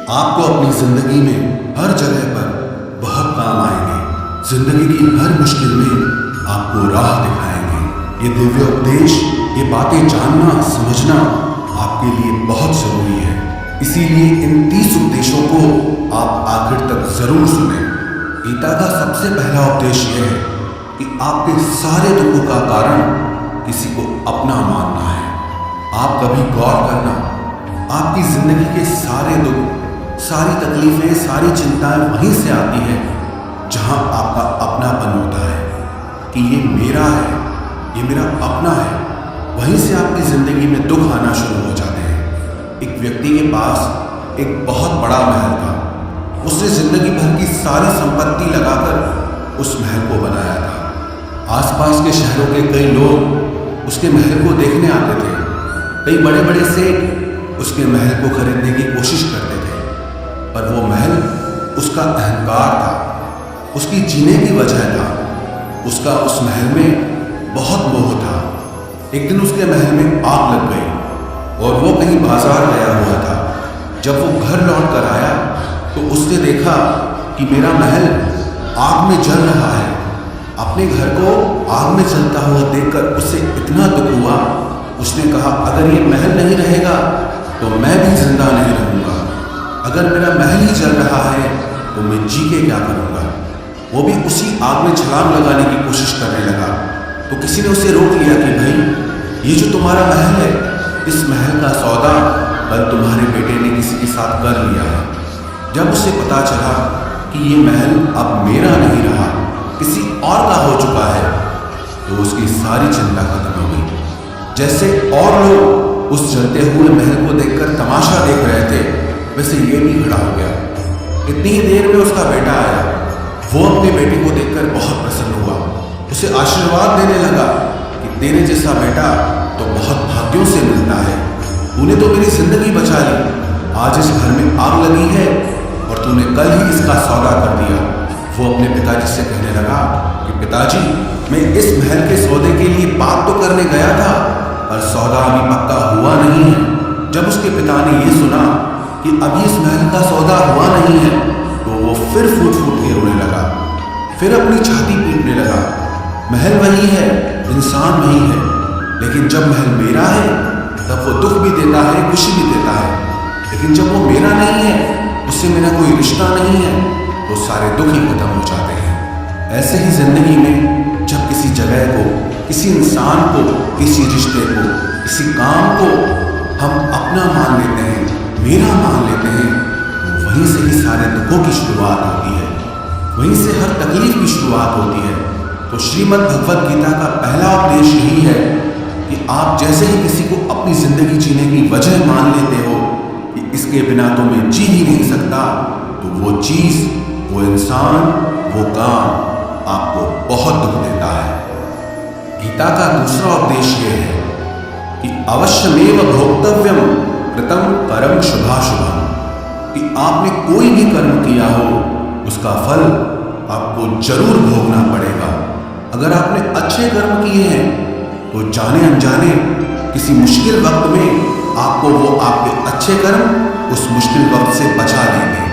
आपको अपनी जिंदगी में हर जगह पर बहुत काम आएंगे। जिंदगी की हर मुश्किल में आपको राह दिखाएंगे। ये दिव्य उपदेश, ये बातें जानना समझना आपके लिए बहुत जरूरी है। इसीलिए इन 30 उपदेशों को आप आखिर तक जरूर सुने। गीता का सबसे पहला उपदेश यह है कि आपके सारे दुखों का कारण किसी को अपना मानना है। आप कभी गौर करना, आपकी जिंदगी के सारे दुख, सारी तकलीफें, सारी चिंताएं वहीं से आती है जहां आपका अपनापन होता है कि ये मेरा है, ये मेरा अपना है। वहीं से आपकी जिंदगी में दुख आना शुरू हो जाते हैं। एक व्यक्ति के पास एक बहुत बड़ा महल था। उसने जिंदगी भर की सारी संपत्ति लगाकर उस महल को बनाया था। आसपास के शहरों के कई लोग उसके महल को देखने आते थे। कई बड़े बड़े सेठ उसके महल को खरीदने की कोशिश करते थे, पर वो महल उसका अहंकार था, उसकी जीने की वजह था। उसका उस महल में बहुत मोह था। एक दिन उसके महल में आग लग गई और वो कहीं बाजार गया हुआ था। जब वो घर लौट कर आया तो उसने देखा कि मेरा महल आग में जल रहा है। अपने घर को आग में जलता हुआ देखकर उसे इतना दुख हुआ। उसने कहा, अगर ये महल नहीं रहेगा तो मैं भी जिंदा नहीं रहूंगा। अगर मेरा महल ही जल रहा है तो मैं जी के क्या करूंगा। वो भी उसी आग में छलांग लगाने की कोशिश करने लगा तो किसी ने उसे रोक लिया कि भाई, ये जो तुम्हारा महल है, इस महल का सौदा कल तुम्हारे बेटे ने किसी के साथ कर लिया है। जब उसे पता चला कि ये महल अब मेरा नहीं रहा, किसी और का हो चुका है, तो उसकी सारी चिंता खत्म हो गई। जैसे और लोग उस जलते हुए महल को देखकर तमाशा देख रहे थे, वैसे ये भी खड़ा हो गया। इतनी ही देर में उसका बेटा आया। वो अपने बेटे को देखकर बहुत प्रसन्न हुआ। उसे आशीर्वाद देने लगा कि तेरे जैसा बेटा तो बहुत भाग्यों से मिलता है। तूने तो मेरी जिंदगी बचा ली। आज इस घर में आग लगी है और तूने कल ही इसका सौदा कर दिया। वो अपने पिताजी से कहने लगा कि पिताजी, मैं इस महल के सौदे के लिए बात तो करने गया था, पर सौदा अभी पक्का हुआ नहीं है। जब उसके पिता ने ये सुना कि अभी इस महल का सौदा हुआ नहीं है तो वो फिर फूट फूट के रोने लगा, फिर अपनी छाती पीटने लगा। महल वही है, इंसान वही है, लेकिन जब महल मेरा है तब वो दुख भी देता है, खुशी भी देता है। लेकिन जब वो मेरा नहीं है, उससे मेरा कोई रिश्ता नहीं है, तो सारे दुख ही खत्म हो जाते हैं। ऐसे ही जिंदगी में जब किसी जगह को, किसी इंसान को, किसी रिश्ते को, किसी काम को हम अपना मान लेते हैं, मेरा मान लेते हैं, तो वहीं से ही सारे दुखों की शुरुआत होती है, वहीं से हर तकलीफ की शुरुआत होती है। तो श्रीमद् भगवद गीता का पहला उपदेश यही है कि आप जैसे ही किसी को अपनी जिंदगी जीने की वजह मान लेते हो कि इसके बिना तो मैं जी ही नहीं सकता, तो वो चीज, वो इंसान, वो काम आपको बहुत दुख देता है। गीता का दूसरा उपदेश ये है कि अवश्यमेव भोक्तव्यम कृतं कर्म शुभाशुभम, कि आपने कोई भी कर्म किया हो उसका फल आपको जरूर भोगना पड़ेगा। अगर आपने अच्छे कर्म किए हैं तो जाने अनजाने किसी मुश्किल वक्त में आपको वो आपके अच्छे कर्म उस मुश्किल वक्त से बचा लेंगे।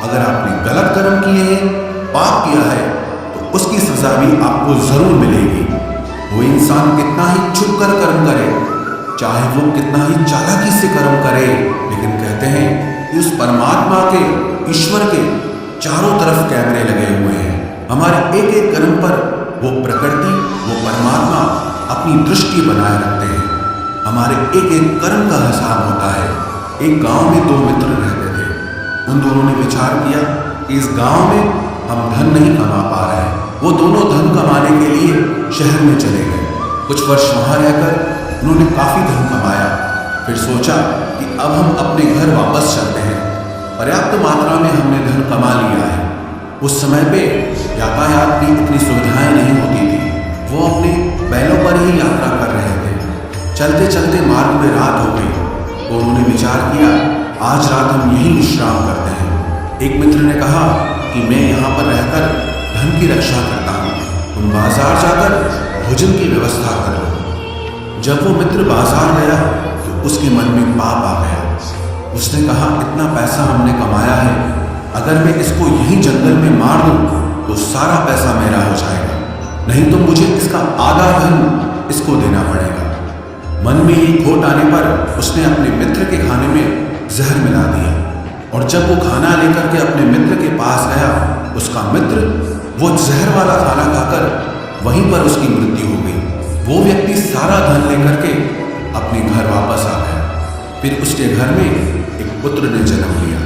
अगर आपने गलत कर्म किए हैं, पाप किया है, तो उसकी सजा भी आपको जरूर मिलेगी। वो इंसान कितना ही छुप कर कर्म करे, चाहे वो कितना ही चालाकी से कर्म करे, लेकिन कहते हैं कि उस परमात्मा के, ईश्वर के चारों तरफ कैमरे लगे हुए हैं। हमारे एक एक कर्म पर वो प्रकृति, वो परमात्मा अपनी दृष्टि बनाए रखते हैं। हमारे एक एक कर्म का हिसाब होता है। एक गांव में 2 मित्र रहते थे। उन दोनों ने विचार किया कि इस गांव में हम धन नहीं कमा पा रहे हैं। वो दोनों धन कमाने के लिए शहर में चले गए। कुछ वर्ष वहां रहकर उन्होंने काफी धन कमाया। फिर सोचा कि अब हम अपने घर वापस चलते हैं। पर्याप्त मात्रा में हमने धन कमा लिया है। उस समय पे यातायात की इतनी सुविधाएं नहीं होती थी। वो अपने बैलों पर ही यात्रा कर रहे थे। चलते चलते मार्ग में रात हो गई तो उन्होंने विचार किया, आज रात हम यहीं विश्राम करते हैं। एक मित्र ने कहा कि मैं यहाँ पर रहकर धन की रक्षा करता हूँ, तुम बाजार जाकर भोजन की व्यवस्था कर लो। जब वो मित्र बाजार गया तो उसके मन में पाप आ गया। उसने कहा, इतना पैसा हमने कमाया है, अगर मैं इसको यहीं जंगल में मार दूं तो सारा पैसा मेरा हो जाएगा, नहीं तो मुझे इसका आधा धन इसको देना पड़ेगा। मन में ये खोट आने पर उसने अपने मित्र के खाने में जहर मिला दिया, और जब वो खाना लेकर के अपने मित्र के पास गया, उसका मित्र वो जहर वाला खाना खाकर वहीं पर उसकी मृत्यु हो गई। वो व्यक्ति सारा धन लेकर के अपने घर वापस आ गया। फिर उसके घर में एक पुत्र ने जन्म लिया।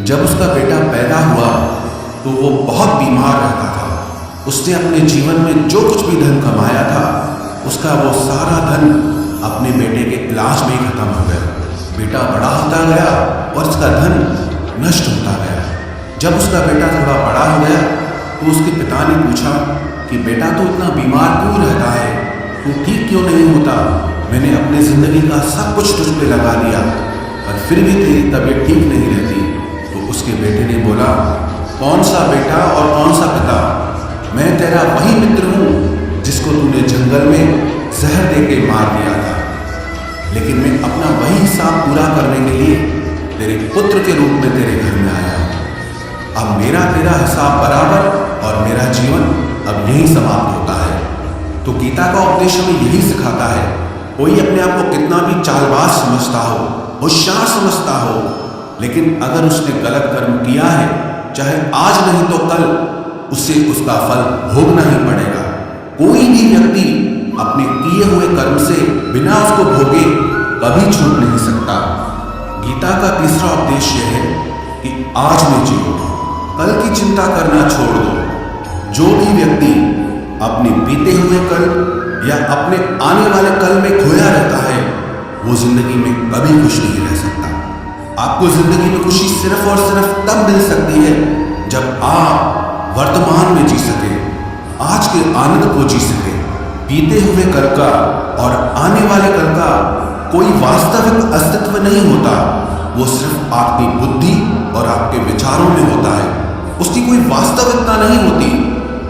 जब उसका बेटा पैदा हुआ तो वो बहुत बीमार रहता था। उसने अपने जीवन में जो कुछ भी धन कमाया था, उसका वो सारा धन अपने बेटे के इलाज में ही खत्म हो गया। बेटा बड़ा होता गया और उसका धन नष्ट होता गया। जब उसका बेटा थोड़ा बड़ा हो गया तो उसके पिता ने पूछा कि बेटा तू इतना बीमार क्यों रहता है, तू ठीक क्यों नहीं होता? मैंने अपनी जिंदगी का सब कुछ तुझ पे लगा दिया पर फिर भी तेरी तबीयत ठीक नहीं रहती। तो उसके बेटे ने बोला, कौन सा बेटा और कौन सा पिता? मैं तेरा वही मित्र हूँ जिसको तूने जंगल में जहर दे के मार दिया था, लेकिन मैं अपना वही हिसाब पूरा करने के लिए तेरे पुत्र के रूप में तेरे घर में आया। अब मेरा तेरा हिसाब बराबर और मेरा जीवन अब यही समाप्त होता है। तो गीता का उपदेश हमें यही सिखाता है, कोई अपने आप को कितना भी चालबाज समझता हो, होशियार समझता हो, लेकिन अगर उसने गलत कर्म किया है, चाहे आज नहीं तो कल उसे उसका फल भोगना ही पड़ेगा। कोई भी व्यक्ति अपने किए हुए कर्म से बिना उसको भोगे कभी छूट नहीं सकता। गीता का तीसरा उपदेश यह है कि आज में जियो, कल की चिंता करना छोड़ दो। जो भी व्यक्ति अपने बीते हुए कल या अपने आने वाले कल में खोया रहता है, वो जिंदगी में कभी खुश नहीं रह सकता। आपको जिंदगी में खुशी सिर्फ और सिर्फ तब मिल सकती है जब आप वर्तमान में जी सके, आज के आनंद को जी सके। बीते हुए कल का और आने वाले कल का कोई वास्तविक अस्तित्व नहीं होता, वो सिर्फ आपकी बुद्धि और आपके विचारों में होता है। उसकी कोई वास्तविकता नहीं होती,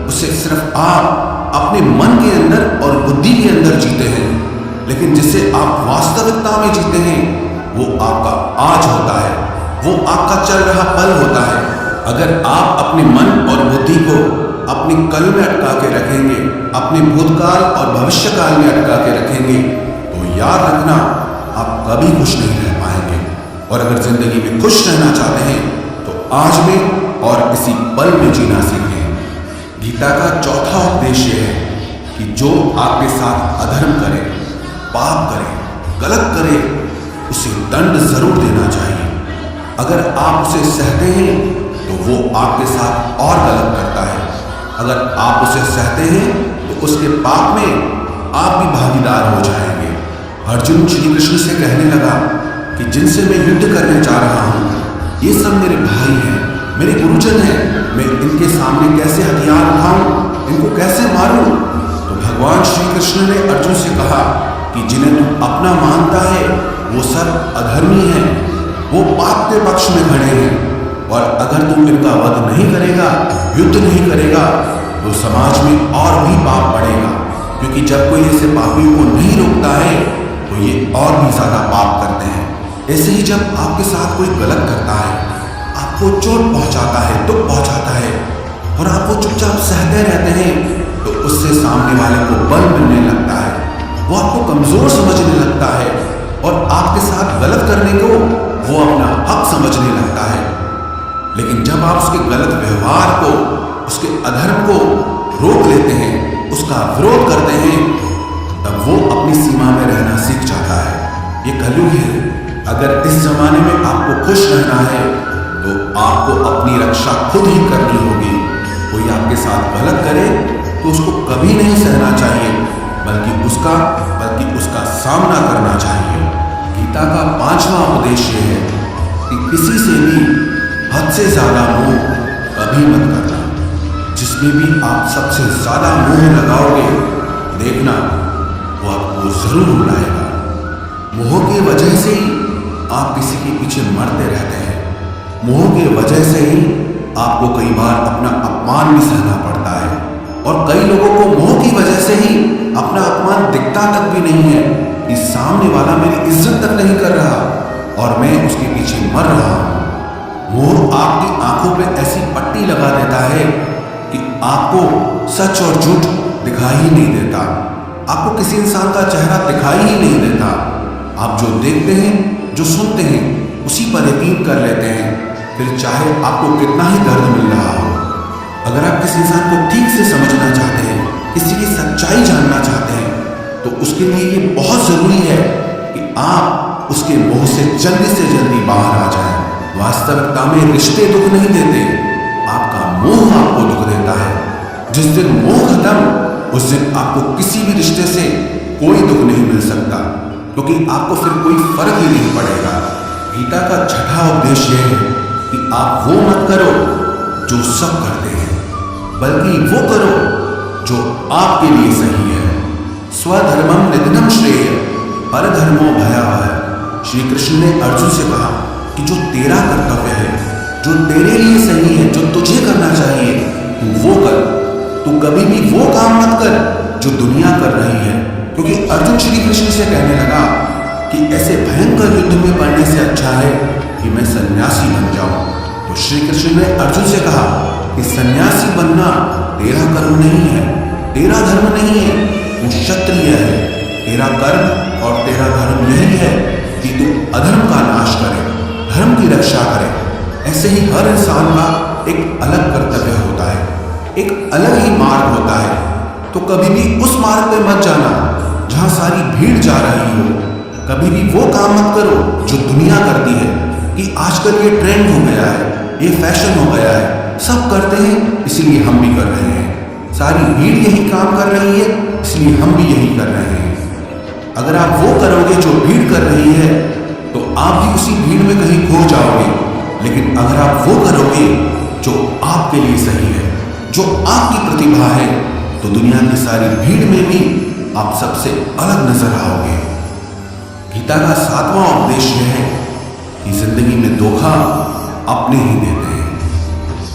उसे सिर्फ आप अपने मन के अंदर और बुद्धि के अंदर जीते हैं। लेकिन जिसे आप वास्तविकता में जीते हैं वो आपका आज होता है, वो आपका चल रहा पल होता है। अगर आप अपने मन और बुद्धि को अपने कल में अटका के रखेंगे, अपने भूतकाल और भविष्यकाल में अटका के रखेंगे, तो याद रखना आप कभी खुश नहीं रह पाएंगे। और अगर जिंदगी में खुश रहना चाहते हैं तो आज में और इसी पल में जीना सीखें। गीता का चौथा उपदेश यह है कि जो आपके साथ अधर्म करे, पाप करे, गलत करे, उसे दंड जरूर देना चाहिए। अगर आप उसे सहते हैं तो वो आपके साथ और गलत करता है। अगर आप उसे सहते हैं तो उसके पाप में आप भी भागीदार हो जाएंगे। अर्जुन श्री कृष्ण से कहने लगा कि जिनसे मैं युद्ध करने जा रहा हूँ, ये सब मेरे भाई हैं, मेरे गुरुजन हैं, मैं इनके सामने कैसे हथियार उठाऊं, इनको कैसे मारूं? तो भगवान श्री कृष्ण ने अर्जुन से कहा कि जिन्हें तू अपना मानता है वो सब अधर्मी हैं, वो पाप के पक्ष में खड़े हैं, और अगर तू इनका वध नहीं करेगा, युद्ध नहीं करेगा, तो समाज में और भी पाप बढ़ेगा। क्योंकि जब कोई ऐसे पापियों को नहीं रोकता है तो ये और भी ज्यादा पाप करते हैं। ऐसे ही जब आपके साथ कोई गलत करता है, आपको चोट पहुंचाता है, दुख पहुंचाता है, और आप वो चुपचाप सहते रहते हैं, तो उससे सामने वाले को बल मिलने लगता है, वो आपको कमजोर समझने लगता है, और आपके साथ गलत करने को वो अपना हक समझने लगता है। लेकिन जब आप उसके गलत व्यवहार को, उसके अधर्म को रोक लेते हैं, उसका विरोध करते हैं, तब वो अपनी सीमा में रहना सीख जाता है। ये कलयुग है। अगर इस जमाने में आपको खुश रहना है तो आपको अपनी रक्षा खुद ही करनी होगी। कोई आपके साथ गलत करे तो उसको कभी नहीं सहना चाहिए, बल्कि उसका सामना करना चाहिए। गीता का पांचवा उपदेश यह है कि किसी से भी हद से ज्यादा मोह कभी मत करना। जिसमें भी आप सबसे ज्यादा मोह लगाओगे, देखना वो आपको जरूर रुलाएगा। मोह की वजह से ही आप किसी के पीछे मरते रहते हैं। मोह की वजह से ही आपको कई बार अपना अपमान भी सहना पड़ता है, और कई लोगों को मोह की वजह से ही अपना अपमान दिखता तक भी नहीं है कि सामने वाला मेरी इज्जत तक नहीं कर रहा, और मैं उसके पीछे मर रहा हूं। मोह आपकी आंखों पे ऐसी पट्टी लगा देता है कि आपको सच और झूठ दिखाई ही नहीं देता। आपको किसी इंसान का चेहरा दिखाई ही नहीं देता। आप जो देखते हैं, जो सुनते हैं, उसी पर यकीन कर लेते हैं, फिर चाहे आपको कितना ही दर्द मिल रहा हो। अगर आप किसी इंसान को ठीक से समझना चाहते हैं, किसी की सच्चाई जानना चाहते हैं, तो उसके लिए ये बहुत जरूरी है कि आप उसके मोह से जल्दी बाहर आ जाएं। वास्तविकता में रिश्ते दुख नहीं देते, आपका मोह आपको दुख देता है। जिस दिन मोह खत्म, उस दिन आपको किसी भी रिश्ते से कोई दुख नहीं मिल सकता, क्योंकि आपको फिर कोई फर्क ही नहीं पड़ेगा। गीता का छठा उपदेश यह है कि आप वो मत करो जो सब करते हैं, बल्कि वो करो जो आपके लिए सही है। स्वधर्मम निधनम श्रेय परधर्मो भयावह। श्री कृष्ण ने अर्जुन से कहा कि जो तेरा कर्तव्य है, जो तेरे लिए सही है, जो तुझे करना चाहिए, तू वो कर। तू कभी भी वो काम मत कर जो दुनिया कर रही है। क्योंकि अर्जुन श्री कृष्ण से कहने लगा कि ऐसे भयंकर युद्ध में पड़ने से अच्छा है कि मैं सन्यासी बन जाऊं। तो श्री कृष्ण ने अर्जुन से कहा कि सन्यासी बनना तेरा कर्म नहीं है, तेरा धर्म नहीं है, तू क्षत्रिय है। तेरा कर्म और तेरा धर्म यही है कि तू अधर्म का नाश करे, धर्म की रक्षा करे। ऐसे ही हर इंसान का एक अलग कर्तव्य होता है, एक अलग ही मार्ग होता है। तो कभी भी उस मार्ग पे मत जाना जहां सारी भीड़ जा रही हो। कभी भी वो काम मत करो जो दुनिया करती है कि आजकल ये ट्रेंड हो गया है, ये फैशन हो गया है, सब करते हैं इसलिए हम भी कर रहे हैं। सारी भीड़ यही काम कर रही है इसलिए हम भी यही कर रहे हैं। अगर आप वो करोगे जो भीड़ कर रही है तो आप भी उसी भीड़ में कहीं खो जाओगे। लेकिन अगर आप वो करोगे जो आपके लिए सही है, जो आपकी प्रतिभा है, तो दुनिया की सारी भीड़ में भी आप सबसे अलग नजर आओगे। गीता का सातवां उपदेश यह है कि जिंदगी में धोखा अपने ही देते हैं,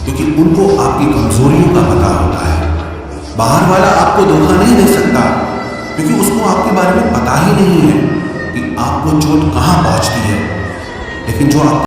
क्योंकि उनको आपकी कमजोरियों का पता होता है। बाहर वाला आपको धोखा नहीं दे सकता, क्योंकि उसको आपके बारे में पता ही नहीं है कि आपको चोट कहां पहुंचती है। लेकिन जो आप